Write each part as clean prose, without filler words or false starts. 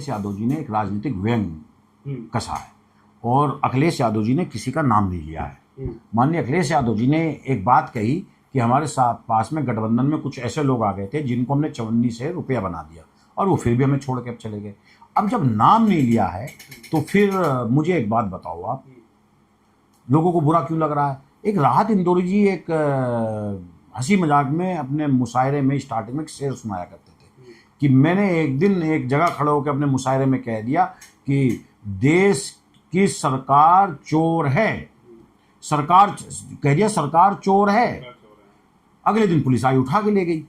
यादव जी ने एक राजनीतिक व्यंग कसा है और अखिलेश यादव जी ने किसी का नाम नहीं लिया है। माननीय अखिलेश यादव जी ने एक बात कही कि हमारे साथ पास में गठबंधन में कुछ ऐसे लोग आ गए थे जिनको हमने 54 से रुपया बना दिया और वो फिर भी हमें छोड़ के अब चले गए। अब जब नाम नहीं लिया है तो फिर मुझे एक बात बताओ, आप लोगों को बुरा क्यों लग रहा है? एक राहत इंदौरी जी एक हंसी मजाक में अपने मुशायरे में स्टार्टिंग में शेर सुनाया करते थे कि मैंने एक दिन एक जगह खड़े होकर अपने मुशायरे में कह दिया कि देश की सरकार चोर है, सरकार कह दिया सरकार चोर है। अगले दिन पुलिस आई उठा के ले गई,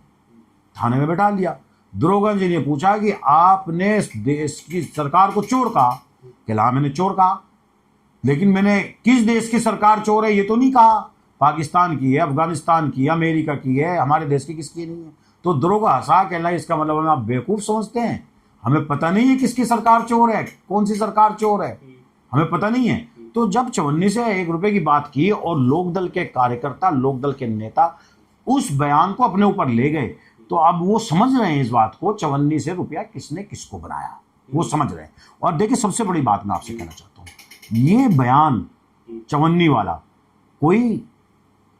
थाने में बैठा लिया। दरोगा जी ने पूछा कि आपने देश की सरकार को चोर कहा? कहला मैंने चोर कहा, लेकिन मैंने किस देश की सरकार चोर है ये तो नहीं कहा। पाकिस्तान की है, अफगानिस्तान की है, अमेरिका की है, हमारे देश की किसकी नहीं है। तो दरोगा हंसा, कहला इसका मतलब हमें आप बेवकूफ़ समझते हैं, हमें पता नहीं है किसकी सरकार चोर है, कौन सी सरकार चोर है, हमें पता नहीं है। तो जब 54 से 1 रुपए की बात की और लोकदल के कार्यकर्ता, लोकदल के नेता उस बयान को अपने ऊपर ले गए तो अब वो समझ रहे हैं इस बात को 54 से रुपया किसने किसको बनाया, वो समझ रहे हैं। और देखिए सबसे बड़ी बात मैं आपसे कहना चाहता हूँ, ये बयान 54 वाला कोई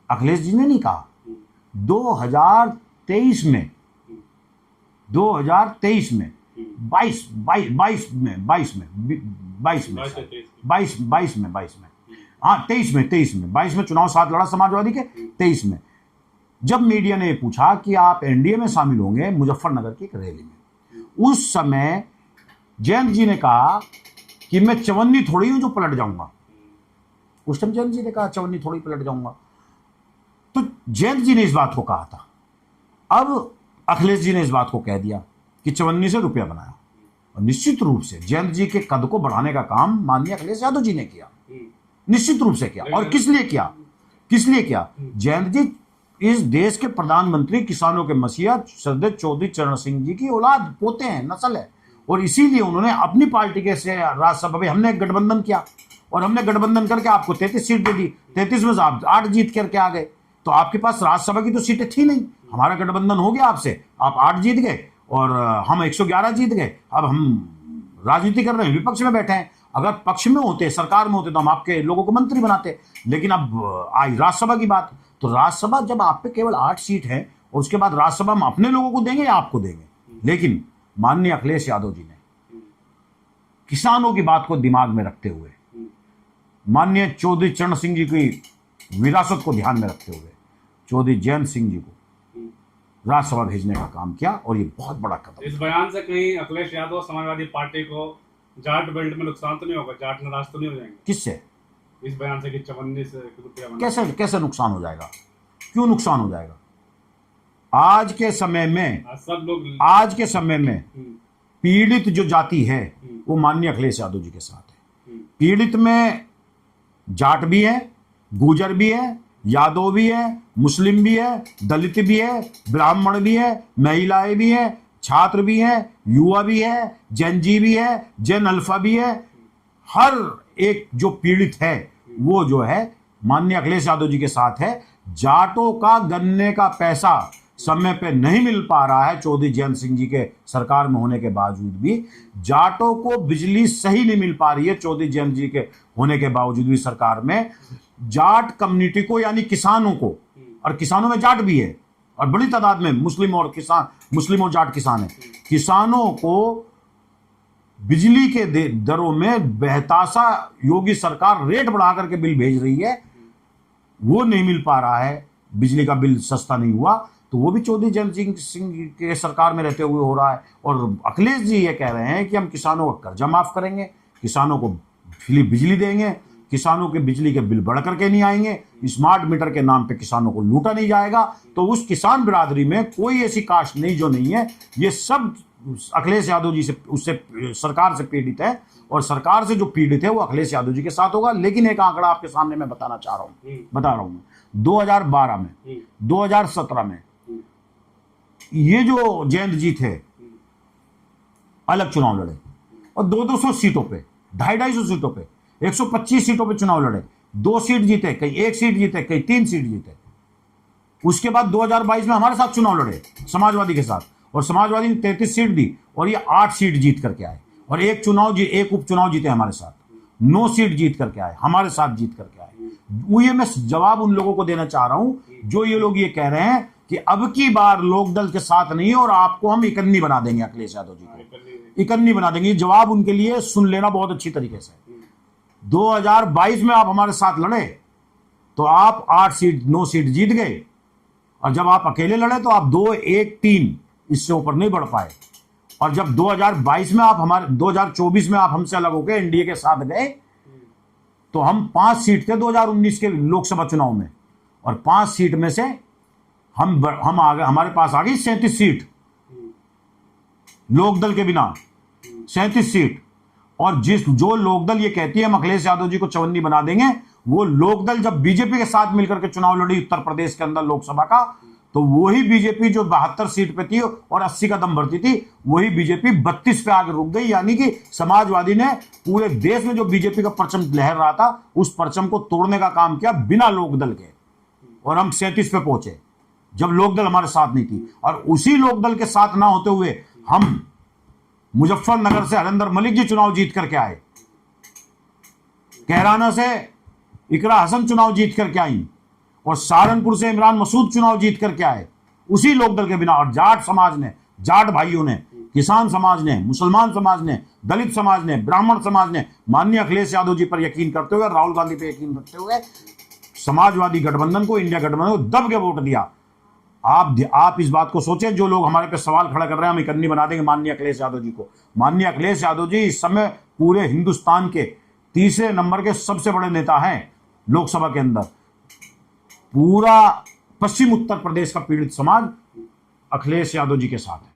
अखिलेश जी ने नहीं कहा। 2023 में 22 में 23 में चुनाव साथ लड़ा समाजवादी के। 23 में जब मीडिया ने पूछा कि आप एनडीए में शामिल होंगे मुजफ्फरनगर की एक रैली में, उस समय जयंत जी ने कहा कि मैं 54 थोड़ी हूं जो पलट जाऊंगा। उस टाइम जयंत जी ने कहा 54 थोड़ी पलट जाऊंगा, तो जयंत जी ने इस बात को कहा था। अब अखिलेश जी ने इस बात को कह दिया कि 54 से रुपया बनाया, और निश्चित रूप से जयंत जी के कद को बढ़ाने का काम माननीय अखिलेश यादव जी ने किया, निश्चित रूप से किया। और किस लिए किया? जयंत जी इस देश के प्रधानमंत्री, किसानों के मसीहा श्रद्धेय चौधरी चरण सिंह जी की औलाद, पोते हैं, नस्ल है, और इसीलिए उन्होंने अपनी पार्टी के से राज्यसभा में हमने एक गठबंधन किया और हमने गठबंधन करके आपको 33 सीट दे दी। 33 में से आप 8 जीत करके आ गए, तो आपके पास राज्यसभा की तो सीटें थी नहीं। हमारा गठबंधन हो गया आपसे, आप 8 जीत गए और हम 111 जीत गए। अब हम राजनीति कर रहे हैं, विपक्ष में बैठे हैं। अगर पक्ष में होते, सरकार में होते, तो हम आपके लोगों को मंत्री बनाते। लेकिन अब आई राज्यसभा की बात, तो राज्यसभा जब आप पे केवल 8 सीट है और उसके बाद राज्यसभा हम अपने लोगों को देंगे या आपको देंगे। लेकिन माननीय अखिलेश यादव जी ने किसानों की बात को दिमाग में रखते हुए, माननीय चौधरी चरण सिंह जी की विरासत को ध्यान में रखते हुए चौधरी जयंत सिंह जी को राज्यसभा भेजने का काम किया, और ये बहुत बड़ा कदम। इस बयान से कहीं अखिलेश यादव समाजवादी पार्टी को जाट बेल्ट में नुकसान तो नहीं होगा? जाट नाराज तो नहीं हो जाएंगे किससे? इस बयान से कि 54 से रुपया कैसे नुकसान हो जाएगा? क्यों नुकसान हो जाएगा? आज के समय में पीड़ित जो जाति है वो माननीय अखिलेश यादव जी के साथ है। पीड़ित में जाट भी है, गुर्जर भी है, यादव भी है, मुस्लिम भी है, दलित भी है, ब्राह्मण भी है, महिलाएं भी है, छात्र भी है, युवा भी है, जैन जी भी है, जैन अल्फा भी है। हर एक जो पीड़ित है वो जो है माननीय अखिलेश यादव जी के साथ है। जाटों का गन्ने का पैसा समय पे नहीं मिल पा रहा है चौधरी जयंत सिंह जी के सरकार में होने के बावजूद भी। जाटों को बिजली सही नहीं मिल पा रही है चौधरी जयंत जी के होने के बावजूद भी सरकार में। जाट कम्युनिटी को, यानी किसानों को, और किसानों में जाट भी है और बड़ी तादाद में मुस्लिम और जाट किसान है, किसानों को बिजली के दरों में बेहताशा योगी सरकार रेट बढ़ा करके बिल भेज रही है, वो नहीं मिल पा रहा है, बिजली का बिल सस्ता नहीं हुआ, तो वो भी चौधरी जयंत सिंह के सरकार में रहते हुए हो रहा है। और अखिलेश जी ये कह रहे हैं कि हम किसानों का कर्जा माफ करेंगे, किसानों को फ्री बिजली देंगे, किसानों के बिजली के बिल बढ़ करके नहीं आएंगे, स्मार्ट मीटर के नाम पे किसानों को लूटा नहीं जाएगा। तो उस किसान बिरादरी में कोई ऐसी कास्ट नहीं जो नहीं है। ये सब अखिलेश यादव जी से, उससे सरकार से पीड़ित है, और सरकार से जो पीड़ित है वो अखिलेश यादव जी के साथ होगा। लेकिन एक आंकड़ा आपके सामने मैं बता रहा हूं 2012 में, 2017 में ये जो जयंत जी थे अलग चुनाव लड़े और 200 सीटों पे, 250 सीटों पे, 125 सीटों पे चुनाव लड़े। 2 सीट जीते, कई 1 सीट जीते, कई 3 सीट जीते। उसके बाद 2022 में हमारे साथ चुनाव लड़े समाजवादी के साथ, और समाजवादी ने 33 सीट दी और ये 8 सीट जीत करके आए। और एक उपचुनाव जीते हमारे साथ, 9 सीट जीत करके आए, हमारे साथ जीत करके आए। वो ये मैं जवाब उन लोगों को देना चाह रहा हूं जो ये लोग ये कह रहे हैं कि अब की बार लोकदल के साथ नहीं और आपको हम इकन्नी बना देंगे, अखिलेश यादव जी को इकन्नी बना देंगे। जवाब उनके लिए सुन लेना बहुत अच्छी तरीके से। 2022 में आप हमारे साथ लड़े तो आप 9 सीट जीत गए, और जब आप अकेले लड़े तो आप 2, 1, 3 इससे ऊपर नहीं बढ़ पाए। और जब 2022 में 2024 में आप हमसे अलग होकर एनडीए के साथ गए तो हम 5 सीट थे 2019 के लोकसभा चुनाव में, और 5 सीट में से हम आ गए, हमारे पास आ गई 37 सीट लोकदल के बिना, 37 सीट। और जो लोकदल ये कहती है हम अखिलेश यादव जी को चवन्नी बना देंगे, वो लोकदल जब बीजेपी के साथ मिलकर के चुनाव लड़ी उत्तर प्रदेश के अंदर लोकसभा का, तो वही बीजेपी जो 72 सीट पे थी और 80 का दम भरती थी, वही बीजेपी 32 पे आगे रुक गई। यानी कि समाजवादी ने पूरे देश में जो बीजेपी का परचम लहर रहा था उस परचम को तोड़ने का काम किया बिना लोकदल के, और हम 37 पे पहुंचे जब लोकदल हमारे साथ नहीं थी। और उसी लोकदल के साथ ना होते हुए हम मुजफ्फरनगर से हरिंदर मलिक जी चुनाव जीत करके आए, कैराना से इकरा हसन चुनाव जीत करके आई, और सहारनपुर से इमरान मसूद चुनाव जीत करके आए उसी लोकदल के बिना। और जाट समाज ने, जाट भाइयों ने, किसान समाज ने, मुसलमान समाज ने, दलित समाज ने, ब्राह्मण समाज ने माननीय अखिलेश यादव जी पर यकीन करते हुए, राहुल गांधी पर यकीन रखते हुए समाजवादी गठबंधन को, इंडिया गठबंधन को दब के वोट दिया। आप इस बात को सोचें, जो लोग हमारे पे सवाल खड़ा कर रहे हैं हम इकन्नी बना देंगे माननीय अखिलेश यादव जी को। माननीय अखिलेश यादव जी इस समय पूरे हिंदुस्तान के तीसरे नंबर के सबसे बड़े नेता हैं लोकसभा के अंदर। पूरा पश्चिम उत्तर प्रदेश का पीड़ित समाज अखिलेश यादव जी के साथ है।